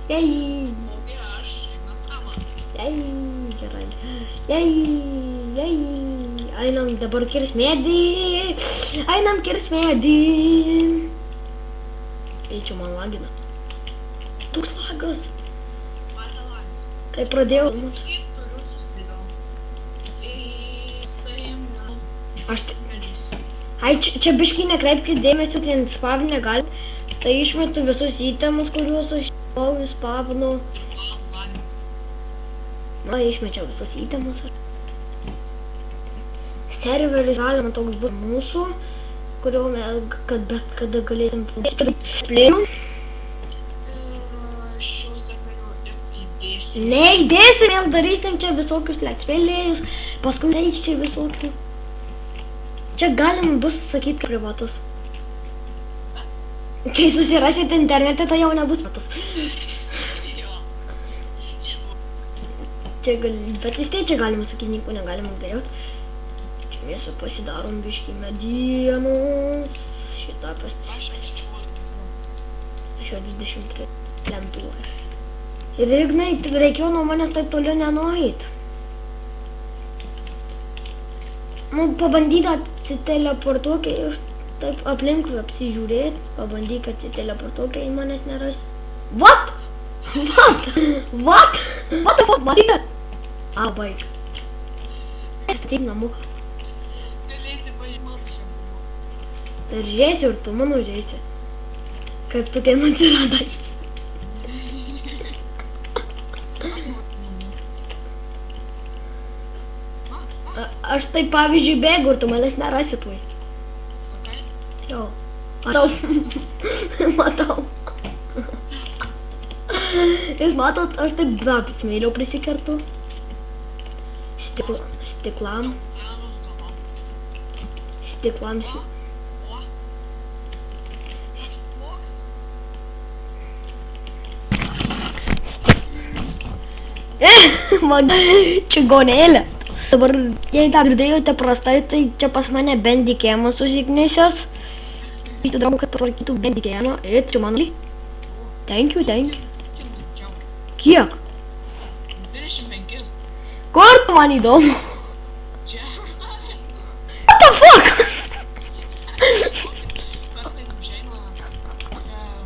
Jei. Ogi aš, Ignas Amas. Jei, gerai. Jei. Einam dabar kirs medį. Einam kirs medį. Eičiau man lagina. Toks lagas. Mane lagina. Kai pradėjau... Kaip turiu sustrigau. Stovėjom gal. Aš... Medžiais. Ai, čia biškai nekreipkit dėmesio, tai ant spav negali. Tai išmetu visus įtemus, kuriuos aš spavinu. Lagina. Na, išmečiau visus įtemus. Serveris galima toks bus mūsų, kurio mes bet kada galėsim plėnų. Ir šių serverių įdėsiu. Neįdėsim, mes darysim čia visokius let's-plays, paskui reič čia visokių. Čia galim bus sakyti kaip privatus. Kai susirasit internete, tai jau nebus privatus. Jo. Čia bet vis tiek čia galima sakyti, nieko negalima dėliot. Čia mes pasidarom biškį medienos. Šitą Aš 16. Aš jau 23 lentuoju. Ir Ignai, reikėjo nuo manęs taip toliau nenueit. Nu, pabandyk atsiteleportuok ir taip aplinkui apsižiūrėt. Pabandyk atsiteleportuok, kai manęs neras. What? What the fuck? Matyti? A, baig. Statyk namuką. Galėsi pažymoti šiam buvo. Tai ir žiūrėsi ir tu mano žiūrėsi. Kaip tu ten atsiradai. Aš tai pavyzdžiui bėgu ir tu manęs nerasi tuoj. Sakai? Jo. Matau. Matau. Jūs matot, aš taip smėliau prisikertu. Stiklam. Stiklam. O. Koks? Man čigonėlė. Dabar, jei dar girdėjote prastai, tai čia pas mane bendikėmas užignesęs. Tada draugų, kad patvarkytų bendikėmą. Čia mano. Thank you. Kiek? 25. Kur tu man įdomu? Čia uždavęs. What the fuck? Kartais užeina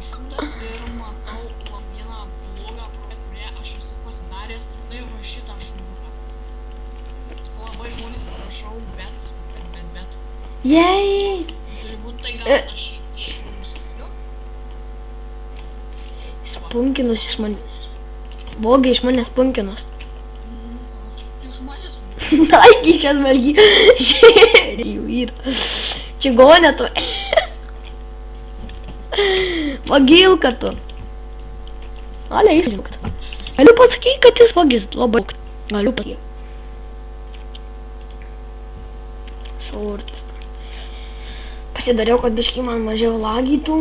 šundas ir matau vieną blogą projektą, kurią aš esu pasidaręs. Tai va šitą šunduką. Labai žmonės atsiprašau, bet. Jei. Turbūt tai gal aš išjungsiu. Spunkinus iš manęs. Bogiai iš manęs spunkinus. Iš manęs. Taigi šias melgi. Jų yra. Čigonė tu. Vagilka tu. Ale, išžinok. Galiu pasakyti, kad jis vagis labai. Galiu pasakyti. Shorts. Pasidariau, kad biškai man mažiau lagytų.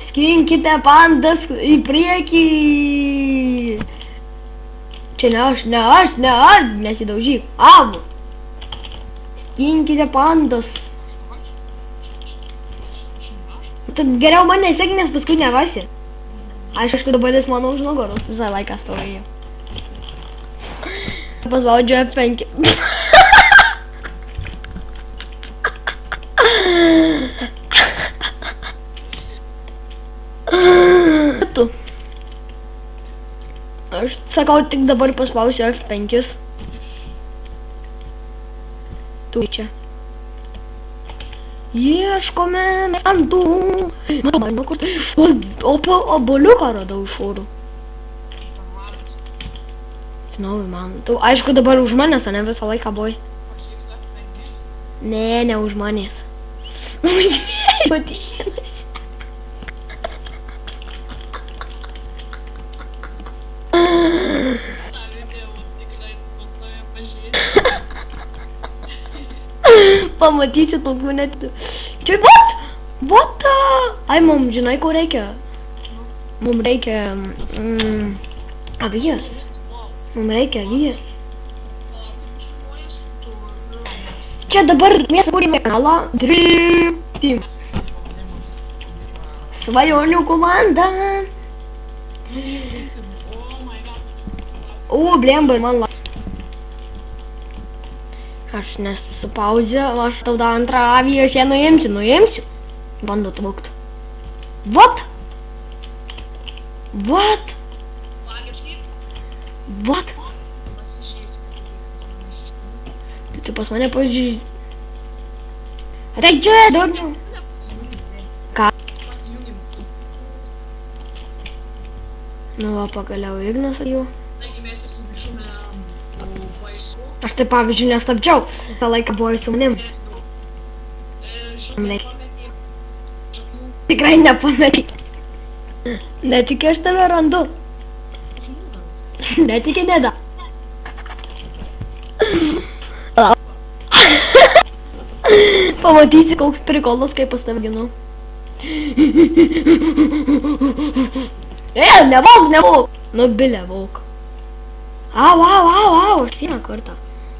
Skinkite pandas į priekį. Čia ne aš, nesidaužyk. Abu. Skinkite pandas. Tu geriau mane sek, nes paskui nerasi. Aišku, dabar jis mano už nugaros visą laiką stovėjo. Paspaudžiu F5. Tu. Aš sakau, tik dabar paspausiu F5. Tu čia. Ieškome mėsandų. Matau, kur... Oboliuką radau iš oro. Žinau, man. Tu, aišku, dabar už manęs, ne visą laiką buvai. Ne už manęs. Patykėlis. Pamatysi tokių net... Čia, what? Ai, mum, žinai, ko reikia? Mum reikia... Avies. Mum reikia avies. Čia dabar mes kūrėme kanalą Dream Team. Svajonių komanda. Oh my god. O, blemba, man la. Aš nesu pauzę, aš tau dar antrą avį, aš ją nuimsiu. Bando trūkt. What? What? Lagerškai. What? Pasižiūrėsiu, Tai tu pas mane pažiūrėjai. Ateik čia, daugiau. Ką? Pasijungim. Nu va, pagaliau Ignas jau. Taigi mes sugrįžome baisu. Aš tai pavyzdžiui nestabdžiau. Ta laiką buvo su manim. Mes pametėm tokių Tikrai nepametei. Netiki aš tave randu. už nugarų. Netiki neda. Pamatysi, koks prikolas, kaip pas tave ginu. Nevauk! Nu, bilė, vauk. Au, aš vieną kartą.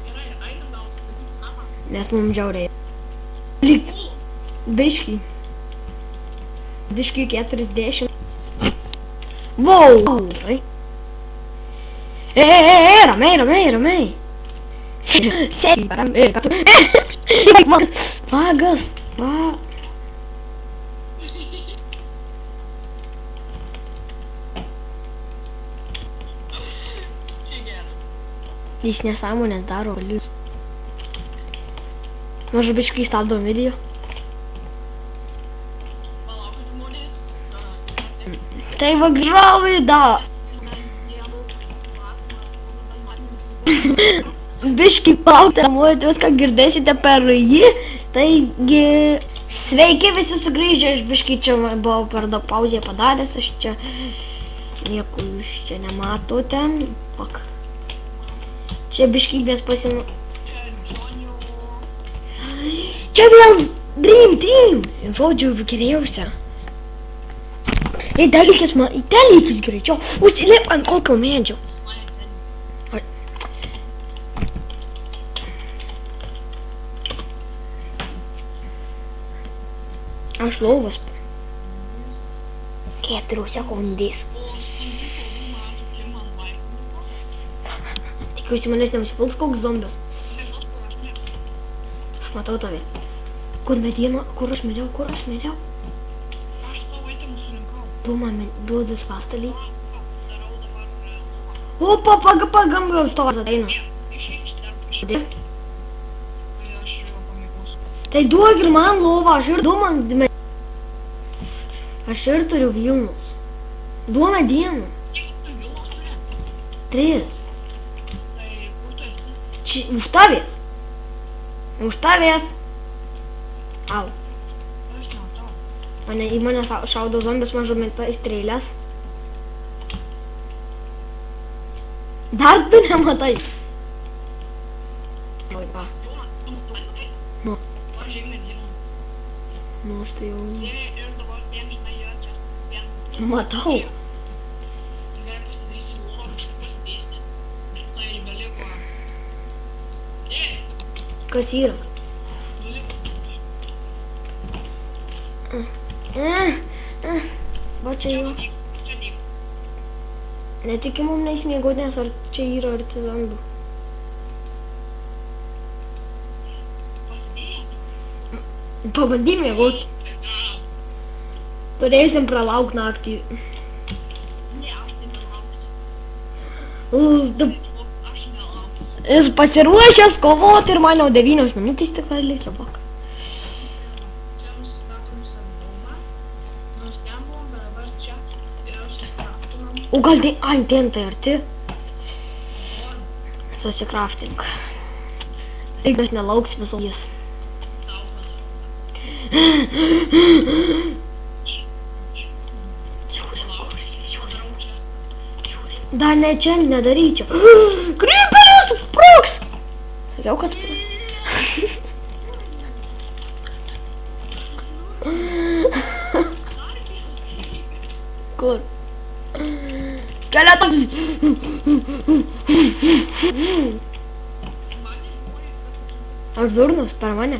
Gerai, einam gal statyti namą. Nes mums žiauriai. Lyg, biškį 40. Wow! Ramiai. Sėdi, ramiai, ką tu... Vagas, va. Čia geras. Jis nesąmonės daro, liūs. Mažu biškai stabdom video. Palaukit žmonės. Tai va grauai da. Biškai palaukite, muojate viską girdėsite per jį. Taigi, sveiki visi sugrįžę, aš biškai čia buvau per daug pauzę padaręs, aš čia nieko jūs čia nematote. Fuck. Čia biškai mes pasinu... Čia vėl Dream Team! Žodžiu, geriausia. Dalykis greičiau, užsilip ant kokio medžio. Aš lovas. 4 sekundės. Tikiuosi manęs nenusipuls koks zombis. Aš matau tave. Kur mediena, kur aš mėliau? Aš tavo itemus surinkau. Tu man duodas pastalį. Darau dabar Opa, pagambėjau stovas ateina. išeik iš tarp. Aš jo pamėgosiu. Tai duok ir man lovą, aš ir du man dime. Aš ir turiu vilnus. Du medienų. Kiek tu vilos turi? 3. Tai kur tu esi? Čia už tavęs. Au. Aš nematau. Į mane šaudo zombis mažomis strėlės. Dar tu nematai. Oi, va. Jona, tu matai? Nu. Pažiūrėk medieną. Nu, aš tai jau... Sėja ir dabar ten, žinai, yra čia ten. Matau. Gerai pasidarysi lovą, kažkur pasidėsi. Tai beliko. Kas yra? Va čia jau... Čia dyk. Netiki mum neįsmiegot, nes ar čia yra arti zombių. Pasidėjai? Pabandyk miegot. Turėsim pralauk naktį. Ne, aš tai nelauksiu. Aš nelauksiu. Jis pasiruošęs kovoti ir man jau 9 minutės tik liečia bak. Čia nusistatom saugumą. Nors ten buvom, bet dabar čia ir susikraftinam. O gal tai... Ai, ten tai arti? Susikraftink. Reikas nelauks viso jis. Dar ne čia nedaryčiau. Creeperis sprogs! Sakiau, kad... Kur? Skeletas! Aš durnas per mane.